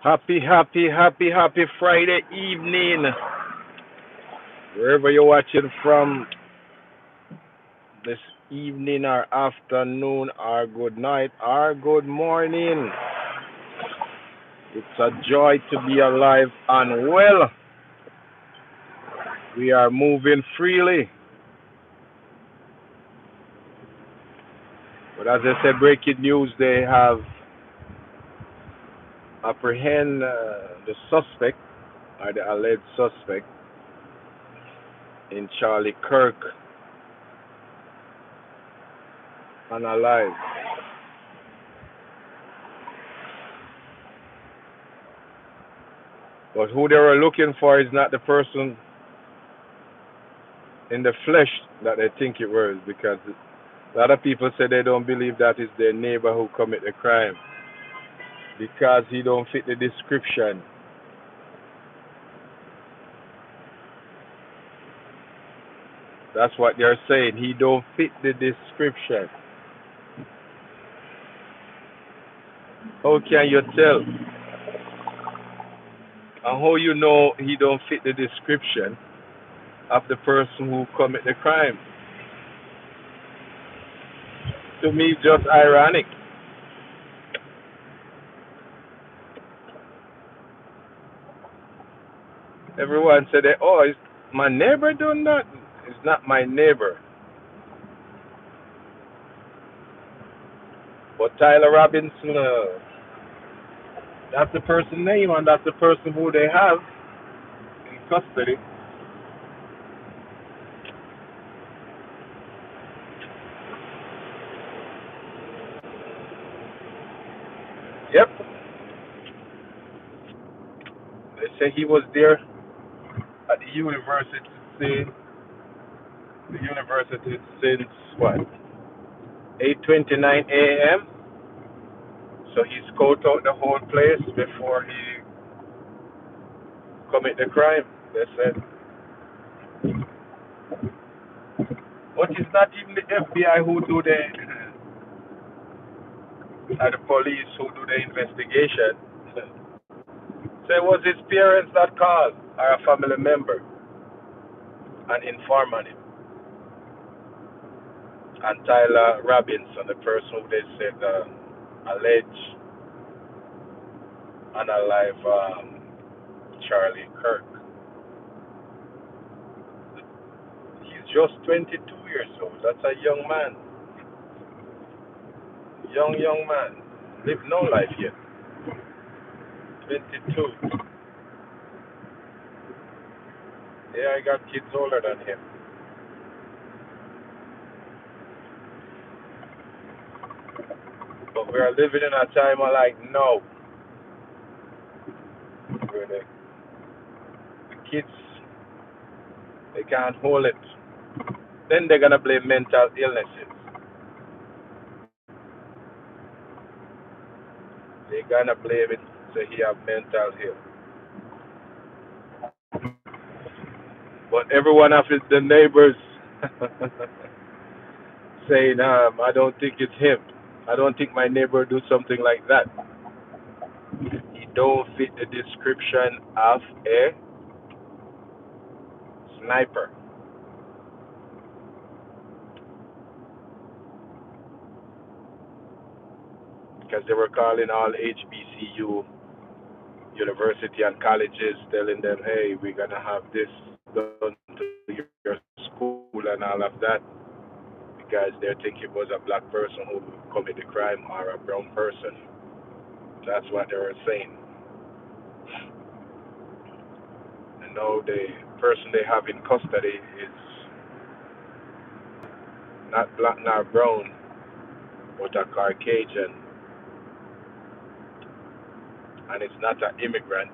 Happy Friday evening. Wherever you're watching from this evening or afternoon or good night or good morning. It's a joy to be alive and well. We are moving freely. But as I said, breaking news, they have apprehended the suspect or the alleged suspect in Charlie Kirk unalive. But who they were looking for is not the person in the flesh that they think it was, because a lot of people say they don't believe that is their neighbor who commit the crime because he don't fit the description. That's what they're saying. He don't fit the description. How can you tell? And how you know he don't fit the description of the person who commit the crime? To me, just ironic. Everyone said, that, "Oh, is my neighbor doing that?" It's not my neighbor. But Tyler Robinson, that's the person's name, and that's the person who they have in custody. Yep. They say he was there at the university since what? 8:29 a.m. So he scoped out the whole place before he commit the crime. They said, but it's not even the FBI who do the or the police who do the investigation. So it was his parents that called or a family member and informed on him. And Tyler Robinson, the person who they said alleged unalive Charlie Kirk. He's just 22 years old. That's a young man. Young man. Live no life yet. 22. Yeah, I got kids older than him. But we are living in a time of like, no. Where the kids, they can't hold it. Then they're going to blame mental illnesses. They're going to blame it, say he have mental health. But everyone of the neighbors saying, I don't think it's him. I don't think my neighbor do something like that. He don't fit the description of a sniper. Because they were calling all HBCU university and colleges, telling them, hey, we're going to have this done to your school and all of that, because they think it was a black person who committed the crime or a brown person. That's what they were saying. And now the person they have in custody is not black nor brown, but a Caucasian, and it's not an immigrant.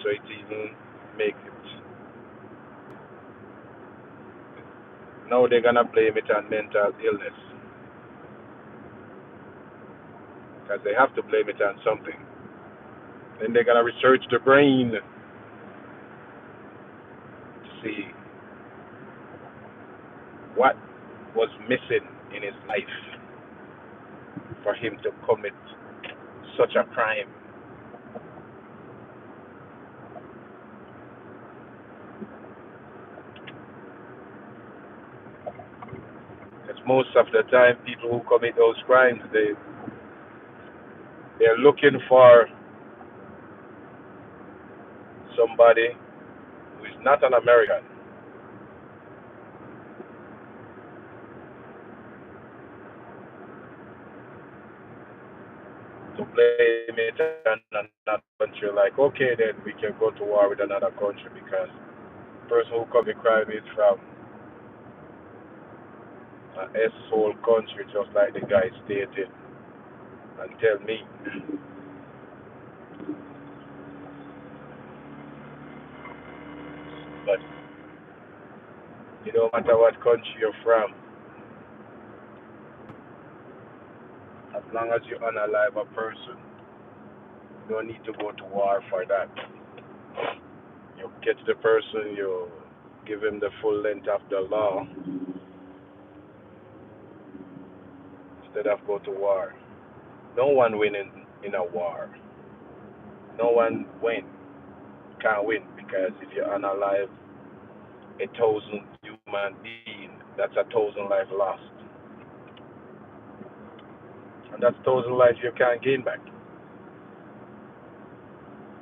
So it even make it. Now they're gonna blame it on mental illness, because they have to blame it on something. Then they're gonna research the brain to see what was missing in his life. for him to commit such a crime. Because most of the time, people who commit those crimes, they're looking for somebody who is not an American to blame it on another country. Like, okay, then we can go to war with another country because the person who commit crime is from an S-hole country, just like the guy stated, and tell me. But it don't matter what country you're from, as long as you unalive a person, you don't need to go to war for that. You get the person, you give him the full length of the law instead of go to war. No one win in a war. No one can't win because if you unalive 1,000 human beings, that's 1,000 life lost. And that's 1,000 lives you can't gain back.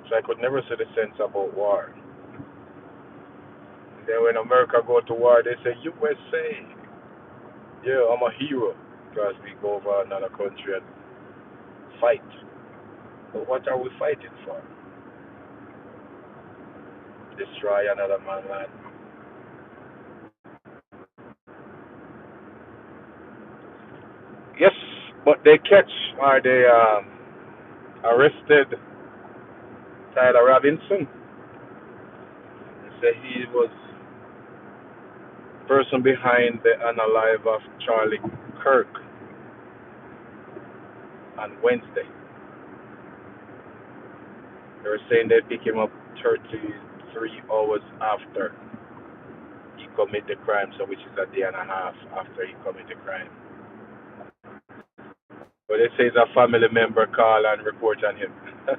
So I could never see the sense about war. Then when America go to war, they say USA. Yeah, I'm a hero because we go over another country and fight. But what are we fighting for? Destroy another man's land. Yes, but they catch or they arrested Tyler Robinson. They say he was person behind the unalive of Charlie Kirk on Wednesday. They were saying they pick him up 33 hours after he committed the crime, so which is a day and a half after he committed the crime. But they say it's a family member call and report on him. I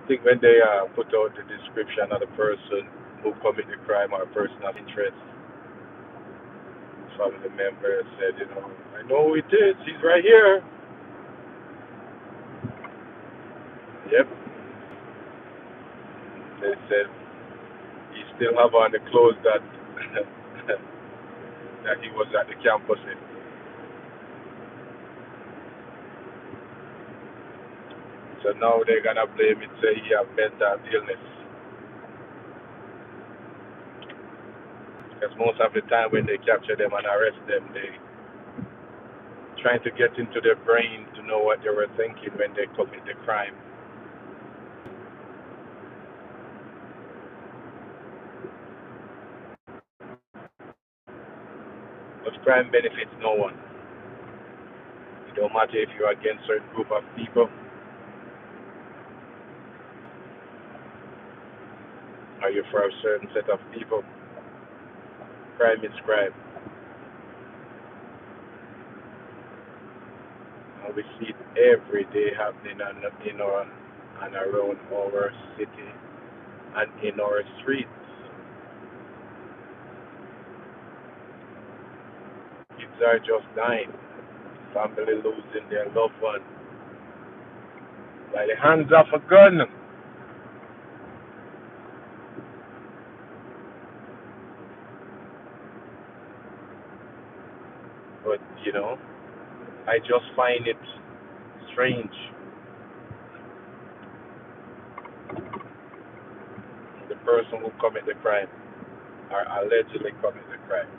think when they put out the description of the person who committed the crime or a person of interest, family member said, I know who it is. He's right here. Yep. They said he still have on the clothes that that he was at the campus in. So now they're gonna blame it, say he have mental illness. Because most of the time when they capture them and arrest them, they trying to get into their brain to know what they were thinking when they commit the crime. But crime benefits no one. It don't matter if you're against a certain group of people or you're for a certain set of people. Crime is crime. And we see it every day happening and around our city and in our streets. Kids are just dying. Family losing their loved one by the hands of a gun. But I just find it strange. The person who committed the crime or allegedly committed the crime.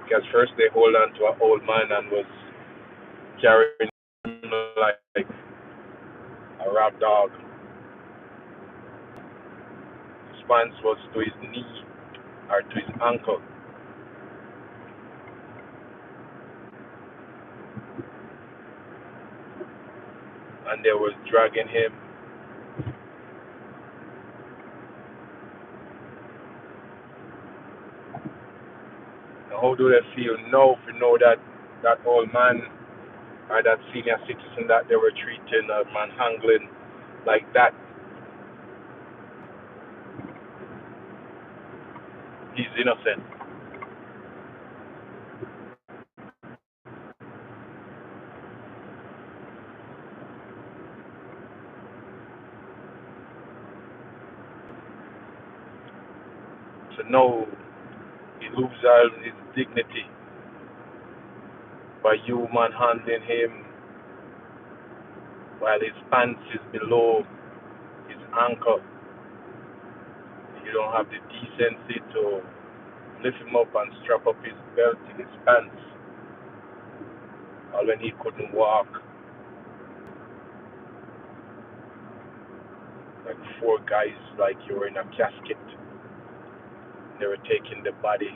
Because first they hold on to an old man and was carrying him like a rap dog. Response was to his knee or to his ankle. And they was dragging him. How do they feel now if you know that that old man or that senior citizen that they were treating manhandling like that, he's innocent. So now he loses all his dignity by you manhandling him while his pants is below his ankle. You don't have the decency to lift him up and strap up his belt in his pants, or when he couldn't walk, like four guys like you were in a casket. They were taking the body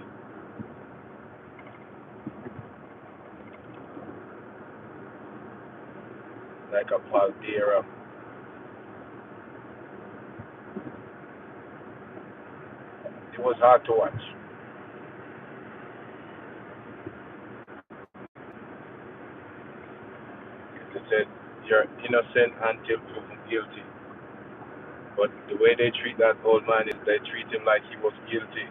like a paldera. It was hard to watch. They said you're innocent until proven guilty. But the way they treat that old man is they treat him like he was guilty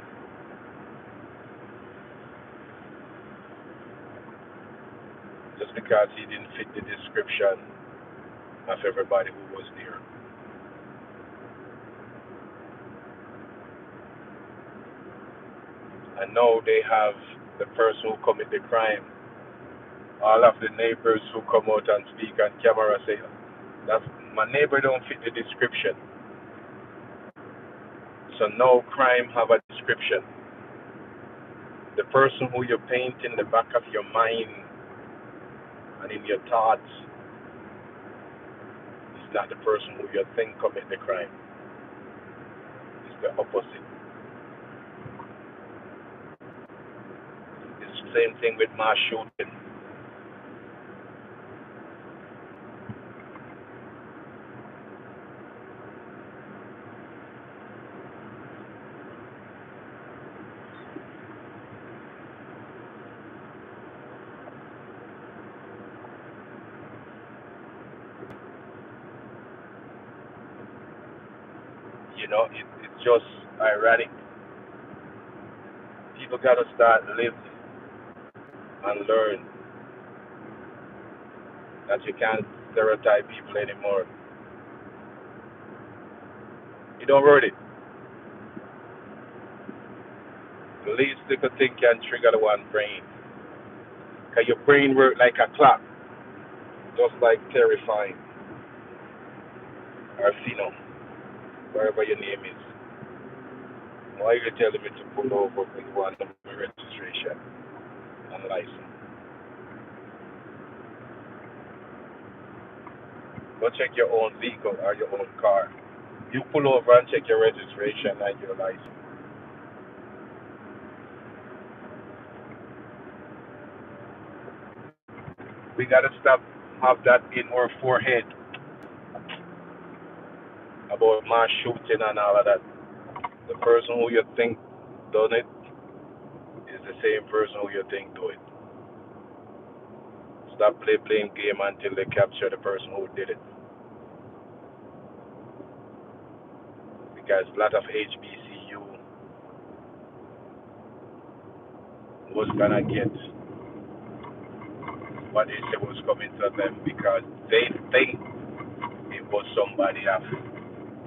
just because he didn't fit the description of everybody who was there. And now they have the person who committed the crime. All of the neighbors who come out and speak on camera say, "That's my neighbor don't fit the description." So no crime have a description. The person who you paint in the back of your mind and in your thoughts is not the person who you think commit the crime. It's the opposite. It's the same thing with mass shooting. It's just ironic. People gotta start live and learn that you can't stereotype people anymore. You don't word it. The least little thing can trigger the one brain. Cause your brain work like a clock, just like terrifying or Fino, wherever your name is. Why you telling me to pull over when you want my registration and license? Go check your own vehicle or your own car. You pull over and check your registration and your license. We gotta stop have that in our forehead about mass shooting and all of that. The person who you think done it is the same person who you think do it. Stop playing game until they capture the person who did it. Because a lot of HBCU was gonna get what they say was coming to them because they think it was somebody of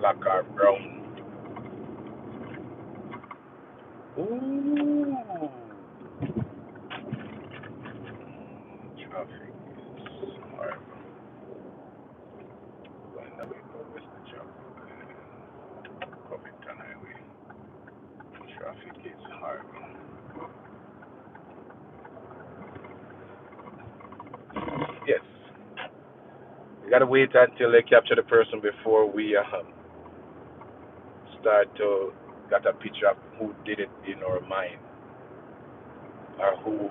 black or brown. Ooh, traffic is horrible. When we go west the traffic, Covington Highway. Traffic is horrible. Yes, we gotta wait until they capture the person before we start to get a picture of who did it in our mind or who.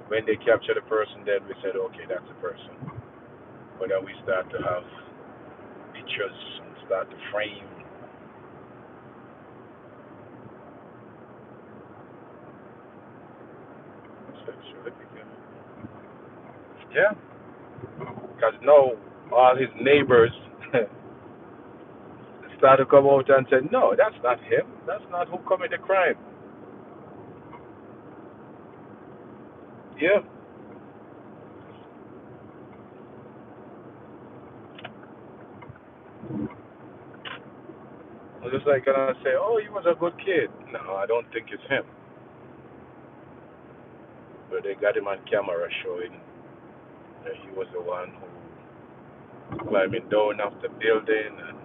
When they capture the person, then we said, okay, that's the person. But then we start to have pictures and start to frame Yeah, because now all his neighbors start to come out and say, no, that's not him. That's not who committed the crime. Yeah. I was just like gonna say, oh, he was a good kid. No, I don't think it's him. But they got him on camera showing that he was the one who climbing down off the building. And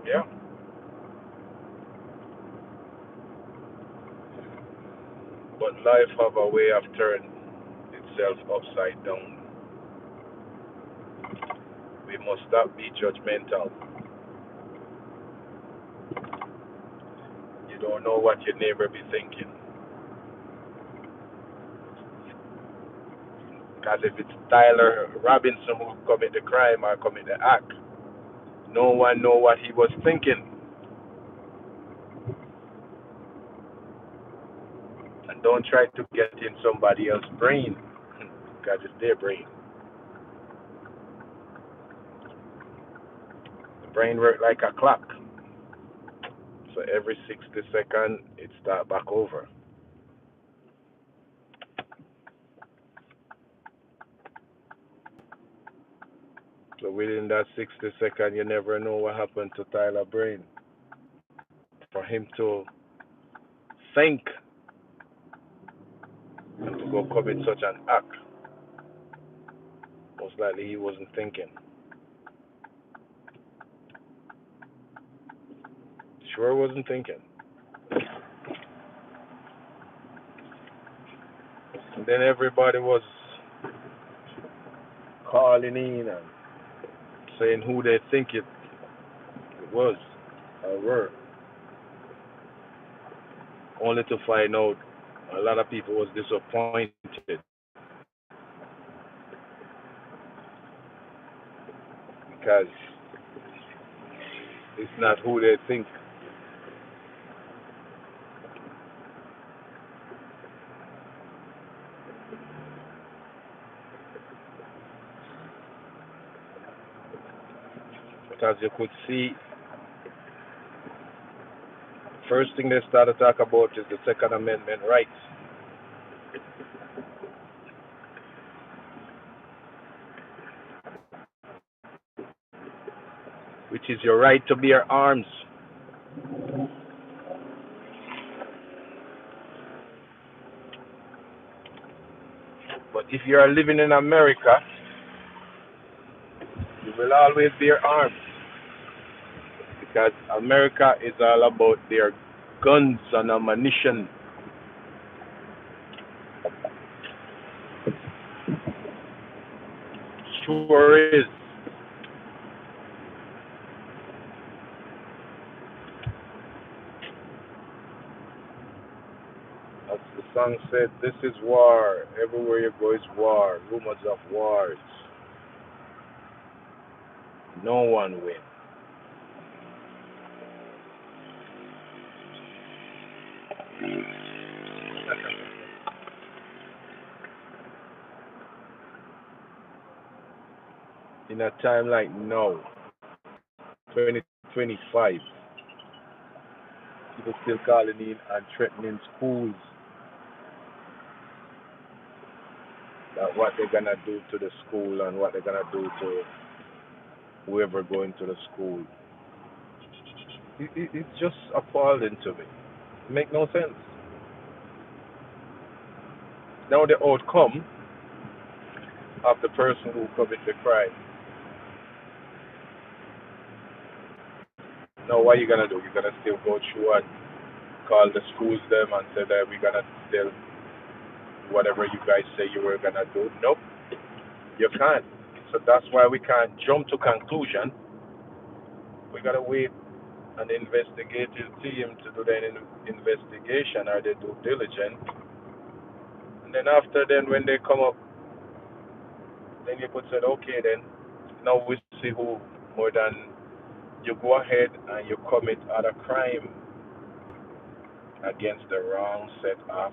yeah, but life have a way of turning itself upside down. We must stop be judgmental. You don't know what your neighbor be thinking. Because if it's Tyler Robinson who commit the crime or commit the act, no one know what he was thinking. And don't try to get in somebody else's brain, because it's their brain. The brain works like a clock. So every 60 seconds, it start back over. So within that 60 seconds, you never know what happened to Tyler brain. For him to think and to go commit such an act, most likely he wasn't thinking. Sure wasn't thinking. And then everybody was calling in and saying who they think it was or were, only to find out a lot of people was disappointed because it's not who they think. But as you could see, first thing they started to talk about is the Second Amendment rights, which is your right to bear arms. But if you are living in America, you will always bear arms because America is all about their guns and ammunition. Sure is. As the song said, this is war. Everywhere you go is war. Rumors of wars. No one wins. In a time like now, 2025, people still calling in and threatening schools that what they're gonna do to the school and what they're gonna do to whoever going to the school. It's just appalling to me. It make no sense. Now the outcome of the person who committed the crime. Now what you gonna do? You're gonna still go through and call the schools them and say that we're gonna still whatever you guys say you were gonna do. Nope, you can't. So that's why we can't jump to conclusion. We gotta wait an investigative team to do the investigation or the due diligence. And then after then when they come up, then you could say, okay then, now we see who more than you go ahead and you commit other crime against the wrong set of